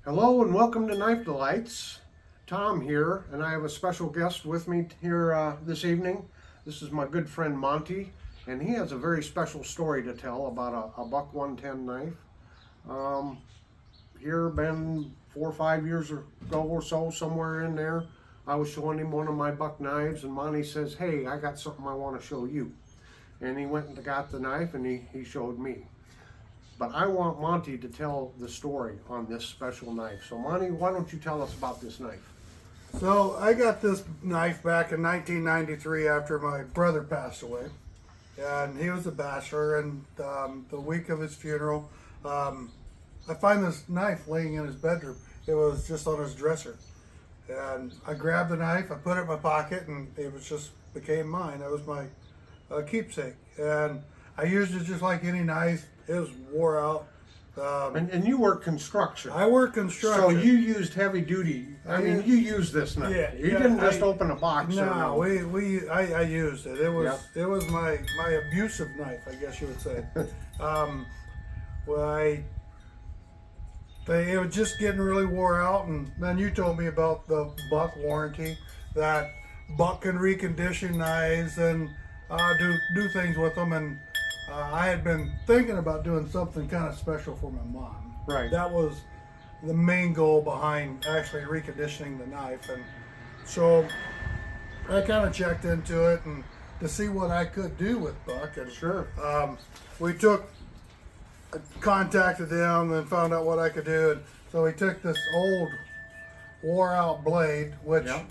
Hello and welcome to Knife Delights. Tom here, and I have a special guest with me here this evening. This is my good friend Monty, and he has a very special story to tell about a Buck 110 knife. Um, Here, been 4 or 5 years ago or so, somewhere in there, I was showing him one of my Buck knives, and Monty says, "Hey, I got something I want to show you." And he went and got the knife, and he showed me. But I want Monty to tell the story on this special knife. So Monty, why don't you tell us about this knife? So I got this knife back in 1993 after my brother passed away, and he was a bachelor. And the week of his funeral, I find this knife laying in his bedroom. It was just on his dresser, and I grabbed the knife, I put it in my pocket, and it was just became mine. It was my keepsake, and I used it just like any knife. It was wore out. And you work construction. I work So construction. you used heavy duty. I mean, you used this knife. Yeah, You yeah, didn't just I- open a box. No, I used it. It was Yep. it was my abusive knife, I guess you would say. Well, it was just getting really wore out, and then you told me about the Buck warranty, that Buck can recondition knives and do things with them, and I had been thinking about doing something kind of special for my mom. Right. That was the main goal behind actually reconditioning the knife, and so I kind of checked into it and to see what I could do with Buck, and Sure. we contacted them and found out what I could do, and so we took this old wore out blade, which Yep.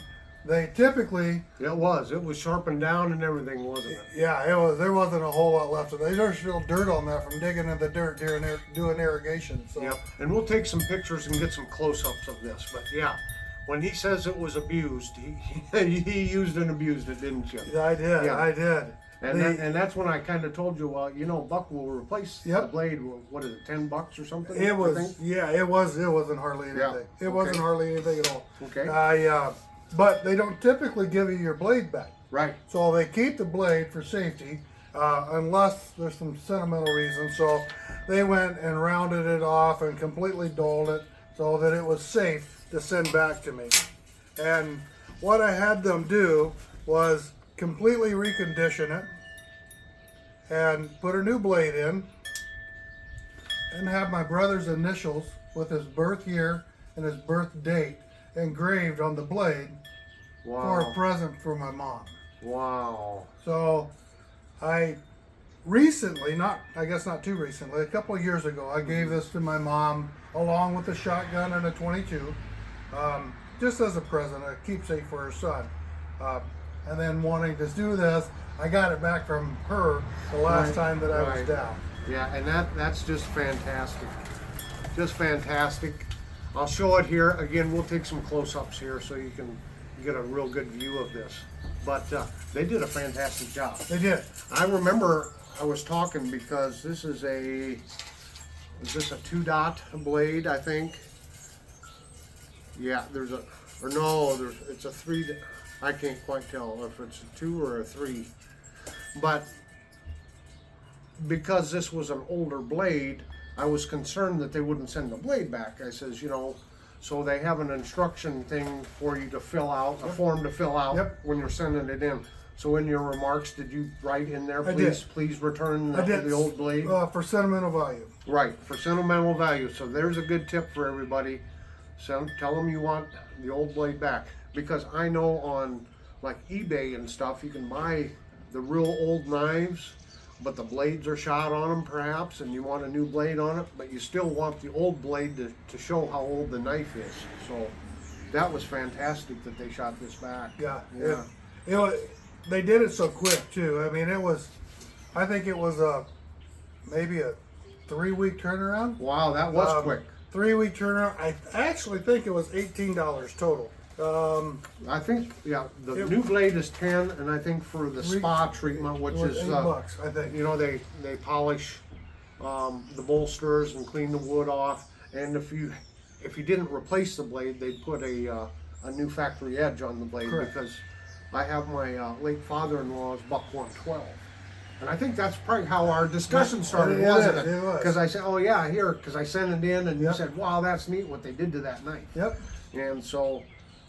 they typically, It was. It was sharpened down and everything, wasn't it? yeah, it was, there wasn't a whole lot left of it. There's still dirt on that from digging in the dirt during doing irrigation. So Yep. And we'll take some pictures and get some close-ups of this. But yeah, when he says it was abused, he used and abused it, didn't you? I did, Yeah. I did. And that's when I kind of told you, well, Buck will replace the Yep. blade. What is it, $10 or something? It I was, think? yeah, it wasn't hardly anything. Yeah, It wasn't okay. hardly anything at all. Okay. But they don't typically give you your blade back. Right. So they keep the blade for safety, unless there's some sentimental reason. So they went and rounded it off and completely dulled it so that it was safe to send back to me. And what I had them do was completely recondition it and put a new blade in and have my brother's initials with his birth year and his birth date engraved on the blade for a Wow. present for my mom. Wow. So I recently, I guess not too recently, a couple of years ago, I gave this to my mom along with a shotgun and a 22, just as a present, a keepsake for her son. And then wanting to do this, I got it back from her the last Right, time that I right. was down. Yeah, and that's just fantastic. Just fantastic. I'll show it here. Again, we'll take some close-ups here so you can get a real good view of this. But they did a fantastic job. They did. I remember I was talking because this is is this a 2-dot blade, I think? Yeah, it's a 3, I can't quite tell if it's a 2 or a 3. But because this was an older blade, I was concerned that they wouldn't send the blade back. I says, so they have an instruction thing for you to fill out, a form to fill out Yep. when you're sending it in. So in your remarks, did you write in there, I did. please return I did. the old blade? For sentimental value. Right, for sentimental value. So there's a good tip for everybody. Tell them you want the old blade back. Because I know on like eBay and stuff, you can buy the real old knives, but the blades are shot on them perhaps, and you want a new blade on it, but you still want the old blade to show how old the knife is. So that was fantastic that they shot this back. Yeah. Yeah. They did it so quick too. I mean, I think it was maybe a 3-week turnaround. Wow, that was quick. 3-week turnaround. I actually think it was $18 total. I think, yeah, the It- new blade is 10, and I think for the spa treatment, which It was is $8, I think. they polish the bolsters and clean the wood off, and if you didn't replace the blade, they'd put a new factory edge on the blade. Correct. Because I have my late father-in-law's Buck 112, And I think that's probably how our discussion started, It wasn't is, it? it was. Because I said, "Oh yeah, here," because I sent it in, and you Yep. said, "Wow, that's neat what they did to that knife." Yep. And so,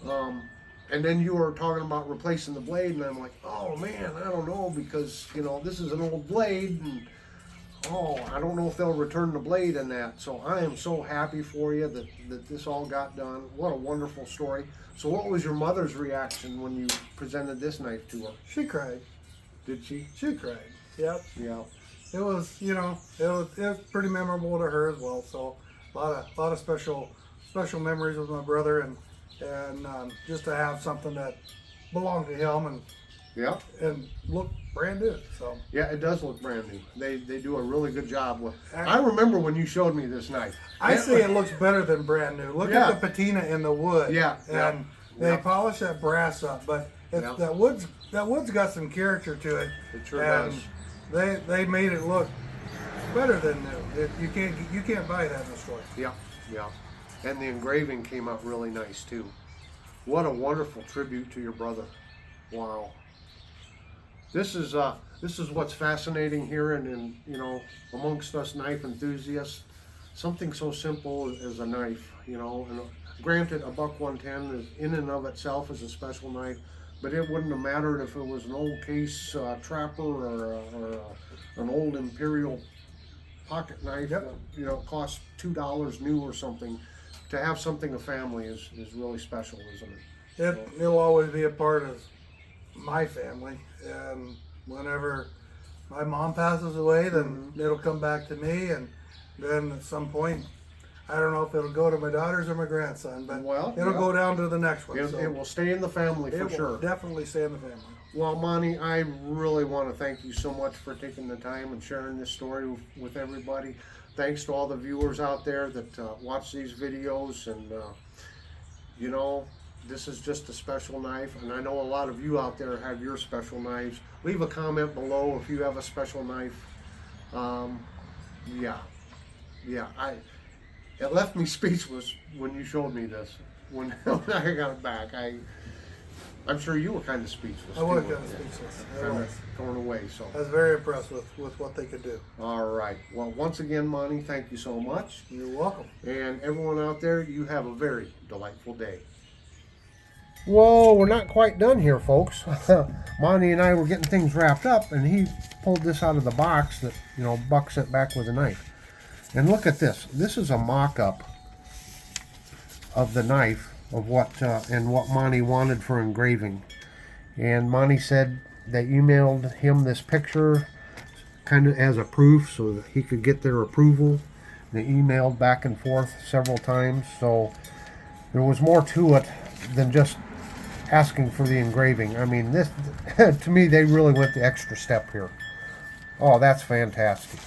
and then you were talking about replacing the blade, and I'm like, "Oh man, I don't know because this is an old blade, and I don't know if they'll return the blade and that." So I am so happy for you that this all got done. What a wonderful story. So what was your mother's reaction when you presented this knife to her? She cried. Did she? She cried. Yep. Yeah. It was, it was pretty memorable to her as well. So a lot of special memories with my brother, and just to have something that belonged to him Yeah. and looked brand new. So Yeah, it does look brand new. They do a really good job with. I remember when you showed me this knife. I say it looks better than brand new. Look Yeah. at the patina in the wood. Yeah, yeah, And they yeah. polish that brass up, but Yeah. that wood's got some character to it. It sure and does. They made it look better than new. You can't buy that in the store. Yeah, yeah. And the engraving came out really nice too. What a wonderful tribute to your brother. Wow. This is what's fascinating here, and amongst us knife enthusiasts, something so simple as a knife. And granted, a buck 110 is in and of itself is a special knife, but it wouldn't have mattered if it was an old case trapper or an old imperial pocket knife. Yep. Cost $2 new or something. To have something a family is really special, isn't it? It'll always be a part of my family, and whenever my mom passes away, then it'll come back to me, and then at some point, I don't know if it'll go to my daughters or my grandson, but it'll go down to the next one. It will stay in the family for It will sure. definitely stay in the family. Well, Monty, I really want to thank you so much for taking the time and sharing this story with everybody. Thanks to all the viewers out there that watch these videos, and this is just a special knife, and I know a lot of you out there have your special knives. Leave a comment below if you have a special knife. It left me speechless when you showed me this. When I got it back, I'm sure you were kind of speechless. I was too, kind of speechless. I kind was. of thrown away. So. I was very impressed with what they could do. All right. Well, once again, Monty, thank you so much. You're welcome. And everyone out there, you have a very delightful day. Whoa, we're not quite done here, folks. Monty and I were getting things wrapped up, and he pulled this out of the box that, Buck sent back with a knife. And look at this. This is a mock-up of the knife of what Monty wanted for engraving. And Monty said they emailed him this picture kind of as a proof so that he could get their approval. They emailed back and forth several times, so there was more to it than just asking for the engraving. I mean, this to me, they really went the extra step here. Oh, that's fantastic.